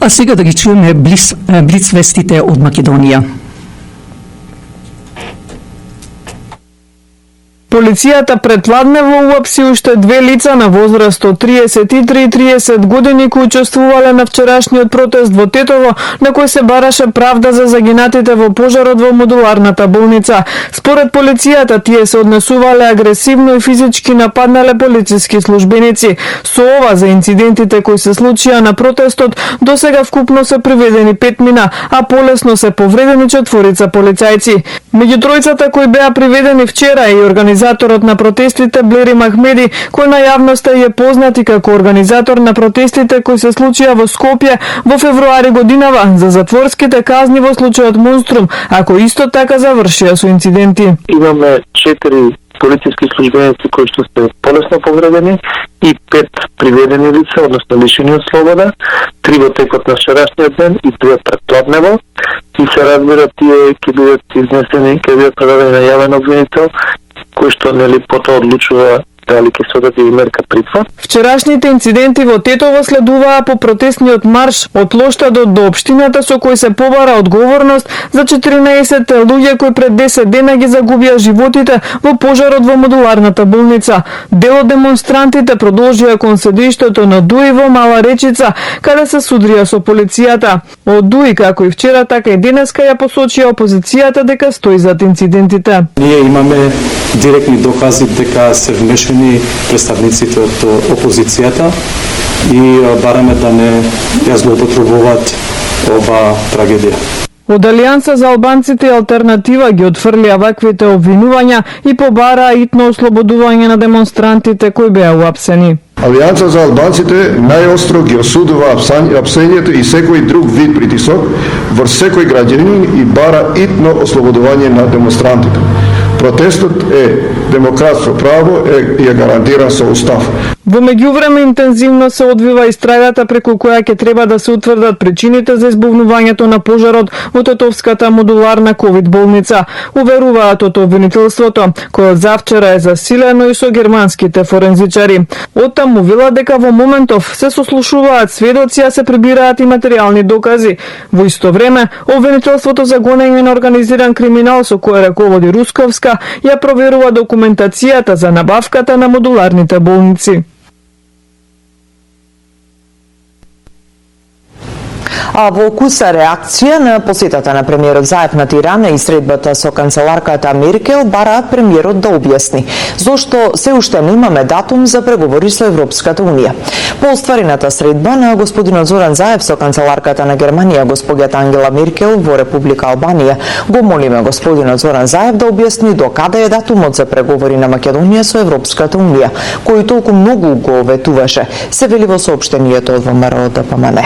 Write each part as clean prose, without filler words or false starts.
А сега да ги чуеме блиц вестите од Македонија. Полицијата предпладнево уапси уште две лица на возраст од 33 и 30 години кои учествувале на вчерашниот протест во Тетово, на кој се бараше правда за загинатите во пожарот во модуларната болница. Според полицијата, тие се однесувале агресивно и физички нападнале полициски службеници. Со ова за инцидентите кои се случија на протестот, досега вкупно се приведени 5 мина, а полесно се повредени 4 полицајци. Меѓу тројцата кои беа приведени вчера и организаторот на протестите Блери Махмеди, кој на јавноста е познат и како организатор на протестите кои се случија во Скопје во февруари годинава за затворските казни во случајот Монструм, а кои исто така завршија со инциденти. Имаме 4 полициски службеници кои што се полесно повредени и 5 приведени лица, односно лишени од слобода, 3 во текот на вчерашниот ден и 2 предпладнево. И се разбира, тие ќе бидат изнесени, ќе бидат предадени на јавен обвинител, кој што нели потоа одлучува дали ќе се одаде мерка притвор. Вчерашните инциденти во Тетово следуваа по протестниот марш од Лоштадот до општината со кој се побара одговорност за 14 луѓе кои пред 10 дена ги загубија животите во пожарот во модуларната болница. Дел од демонстрантите продолжија кон седиштето на Дуи во Мала Речица, каде се судрија со полицијата. Од Дуи, како и вчера, така и денеска ја посочија опозицијата дека стои зад инцидентите. Ние имаме директни докази дека се вмешани представниците од опозицијата и бараме да не ја злоупотребуваат ова трагедија. Од Алијанса за албанците и Алтернатива ги отфрлија ваквите обвинувања и побараа итно ослободување на демонстрантите кои беа уапсени. Алијанса за албанците најостро ги осудува апсењето и секој друг вид притисок врз секој граѓанин и бара итно ослободување на демонстрантите. Протестот е демократско право и е гарантиран со устав. Во меѓувреме интензивно се одвива истрагата преку која ќе треба да се утврдат причините за избувнувањето на пожарот во Тетовската модуларна ковид болница. Уверуваат од обвинителството, кој завчера е засилено и со германските форензичари. Оттаму велат дека во моментов се сослушуваат сведоци, а се прибираат и материјални докази. Во исто време, обвинителството за гонење на организиран криминал со кој раководи Русковска ја проверува документацијата за набавката на модуларните болници. А во куса реакција на посетата на премиерот Заев на Тирана и средбата со канцеларката Меркел, бараат премиерот да објасни зошто се уште немаме датум за преговори со Европската Унија. По остварената средба на господинот Зоран Заев со канцеларката на Германија, госпоѓата Ангела Меркел, во Република Албанија, го молиме господинот Зоран Заев да објасни до каде е датумот за преговори на Македонија со Европската Унија, кој толку многу го ветуваше, се вели во соопштението од ВМРО ДПМН.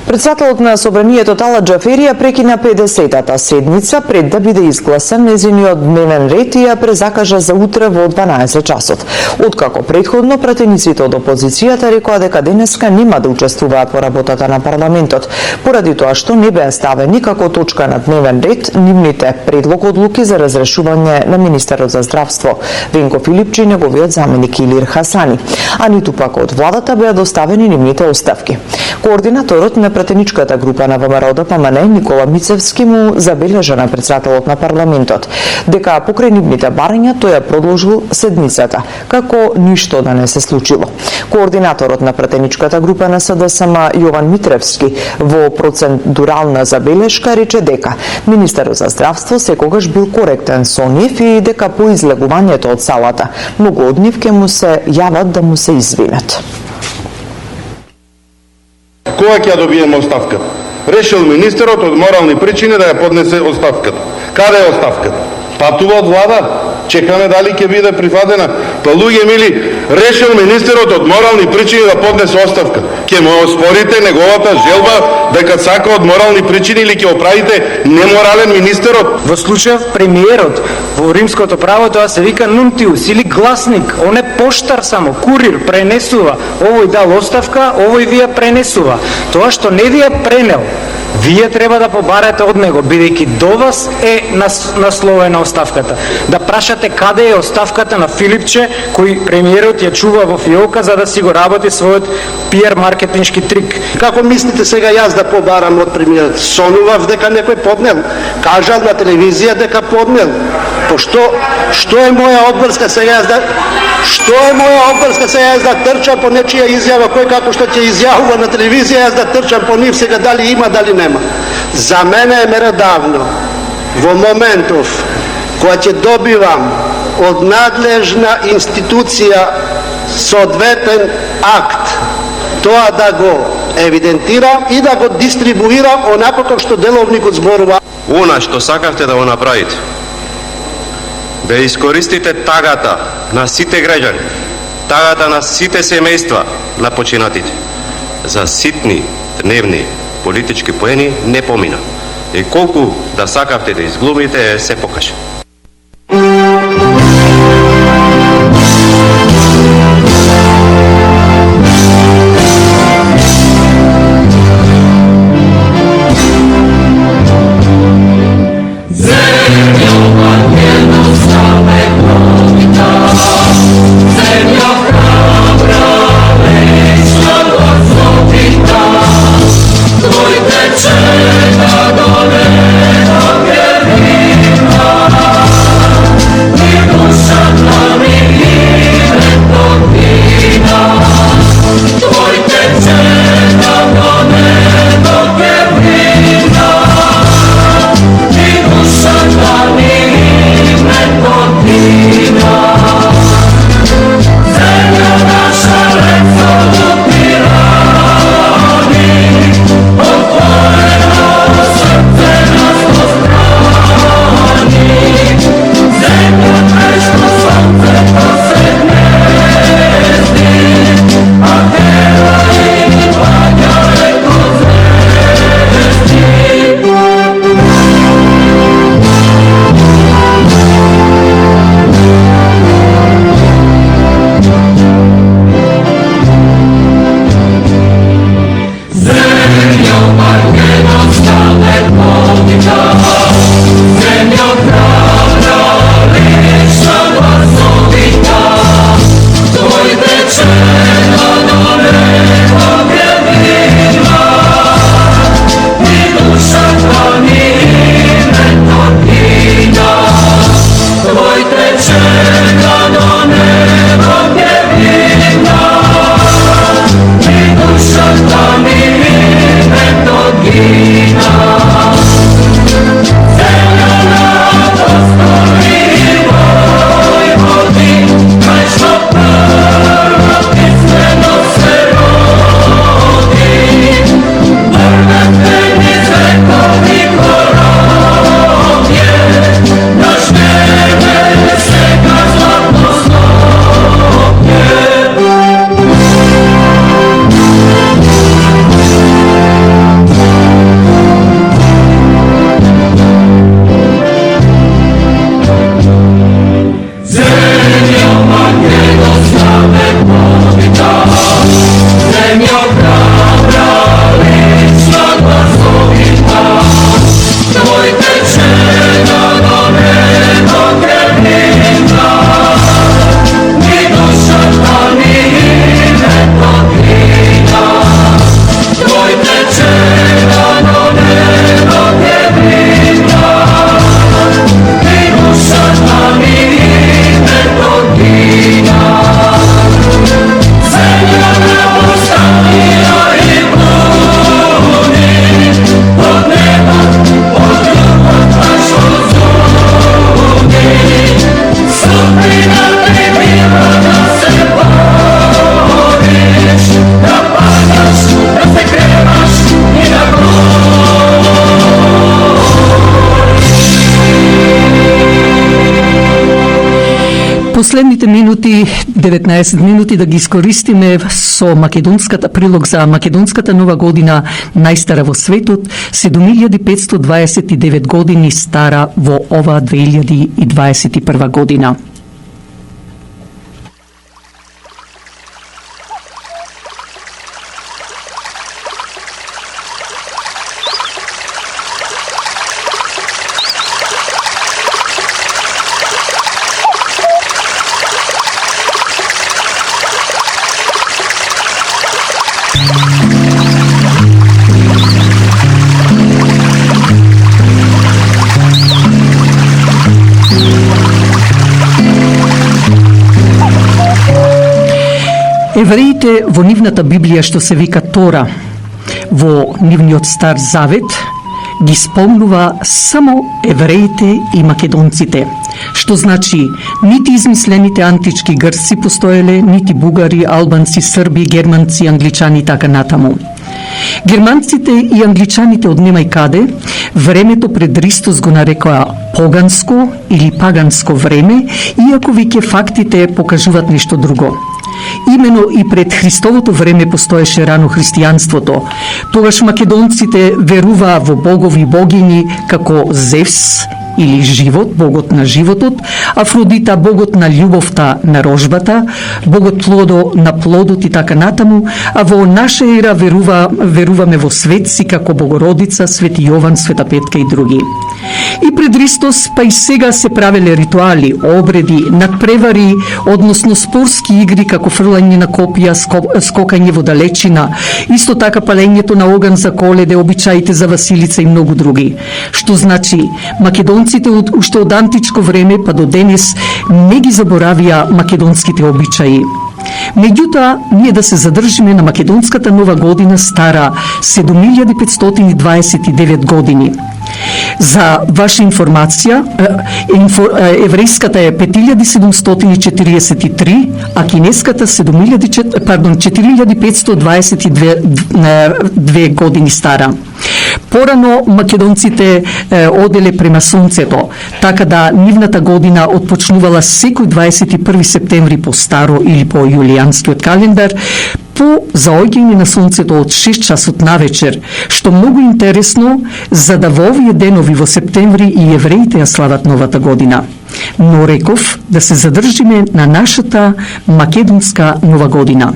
Председателот на Собранието Тала Џафери ја прекина 50-та седница пред да биде изгласан нејзиниот дневен ред и ја презакажа за утре во 12 часот. Откако претходно пратениците од опозицијата рекоа дека денеска нема да учествуваат во работата на парламентот, поради тоа што не беа ставени како точка на дневен ред нивните предлог одлуки за разрешување на министерот за здравство Венко Филипчи и неговиот заменик Илир Хасани, а ниту пак од владата беа доставени нивните оставки. Координаторот на пратеничката група на ВМРО ДПМН Никола Мицевски му забележа на председателот на парламентот дека покрај нивните барања тој ја продолжил седницата, како ништо да не се случило. Координаторот на пратеничката група на СДСМ Јован Митревски во процедурална забелешка рече дека министерот за здравство секогаш бил коректен со нив и дека по излегувањето од салата многу од нив ќе му се јават да му се извинат. Кога ќе ја добиеме оставката? Решил министерот од морални причини да ја поднесе оставката. Каде е оставката? Патува од влада? Чекаме дали ќе биде прифатена. Па луѓе мили, решил министерот од морални причини да поднесе оставка. Ќе му оспорите неговата желба дека сака од морални причини или ќе оправите неморален министерот? Во случајов премиерот во римското право тоа се вика нунтиус или гласник, он е поштар само, курир, пренесува. Овој дал оставка, овој ви ја пренесува. Тоа што не ви ја пренел, Вие треба да побарате од него, бидејќи до вас е насловена оставката. Да прашате каде е оставката на Филипче, кој премиерот ја чува во фиолка за да си го работи својот пиар маркетиншки трик. Како мислите сега јас да побарам од премиерот? Сонував дека некој поднел, кажал на телевизија дека поднел. Што е моја обврска сега јас да трчам по нечија изјава, кој како што ќе изјавува на телевизија, јас да трчам по нив сега дали има, дали нема. За мене е меродавно во моментов кога ќе добивам од надлежна институција соодветен акт, тоа да го евидентирам и да го дистрибуирам онако како што деловникот зборува. Она што сакавте да го направите, да искористите тагата на сите граѓани, тагата на сите семејства на починатите, за ситни дневни политички поени не помина. И колку да сакавте да изглумите, се покаже. Последните минути, 19 минути да ги искористиме со македонската прилог за македонската нова година, најстара во светот, 7529 години стара во ова 2021 година. Евреите во нивната Библија, што се вика Тора, во нивниот Стар Завет, ги спомнува само евреите и македонците. Што значи, нити измислените антички грци постоеле, нити бугари, албанци, срби, германци, англичани и така натаму. Германците и англичаните од нема и каде, времето пред Христос го нарекоа поганско или паганско време, иако веќе фактите покажуваат нешто друго. Имено и пред Христовото време постоеше рано христијанството. Тогаш македонците веруваа во богови и богини како Зевс или живот, богот на животот, Афродита, богот на љубовта, на рожбата, богот плодо на плодот и така натаму, а во наша ера веруваме во светци како Богородица, Свети Јован, Света Петка и други. И пред Христос, па и сега се правеле ритуали, обреди, надпревари, односно спорски игри како фрлање на копија, скокање во далечина, исто така палењето на оган за Коледе, обичаите за Василица и многу други. Што значи, македонците уште од античко време па до денес не ги заборавија македонските обичаи. Меѓутоа, ние да се задржиме на македонската нова година стара 7529 години. За ваша информација, еврејската е 5743, а кинеската 4522 години стара. Порано македонците оделе према сонцето, така да нивната година отпочнувала секој 21 септември по старо или по јулијанскиот календар, по заоѓање на сонцето од 6 часот навечер, што многу интересно, за да во овие денови во септември и евреите ја слават новата година. Но реков да се задржиме на нашата македонска нова година.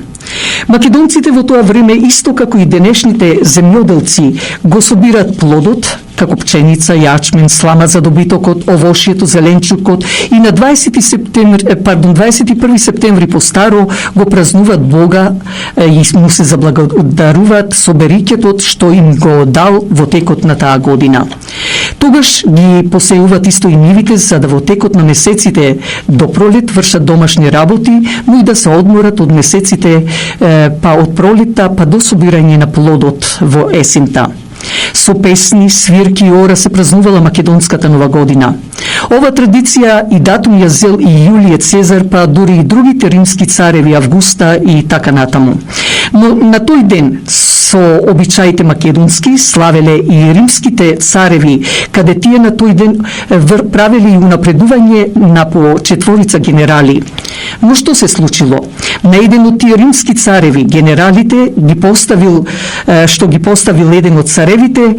Македонците во тоа време, исто како и денешните земјоделци, го собираат плодот, како пченица, јачмен, слама за добитокот, овошјето, зеленчукот и на 21 септември по старо го празнуваат Бога и му се заблагодаруваат со берикетот што им го дал во текот на таа година. Тогаш ги посејуваат исто и нивите, за да во текот на месеците до пролет вршат домашни работи, но и да се одморат од месеците па од пролетта па до собирање на плодот во есента. Со песни, свирки и ора се празнувала македонската нова година. Ова традиција и датум ја зел и Јулије Цезар, па дури и другите римски цареви, Августа и така натаму. Но на тој ден, со обичаите македонски, славеле и римските цареви, каде тие на тој ден правели унапредување на по 4 генерали. Но што се случило? На еден од тие римски цареви, генералите, што ги поставил еден од царевите,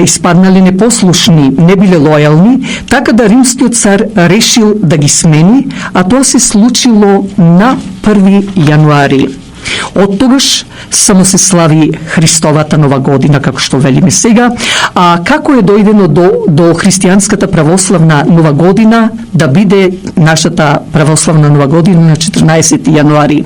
испаднале непослушни, не биле лојални, така да римскиот цар решил да ги смени, а тоа се случило на 1 јануари. Од тогаш само се слави Христовата нова година, како што велиме сега, а како е дојдено до христијанската православна нова година да биде нашата православна нова година на 14 јануари?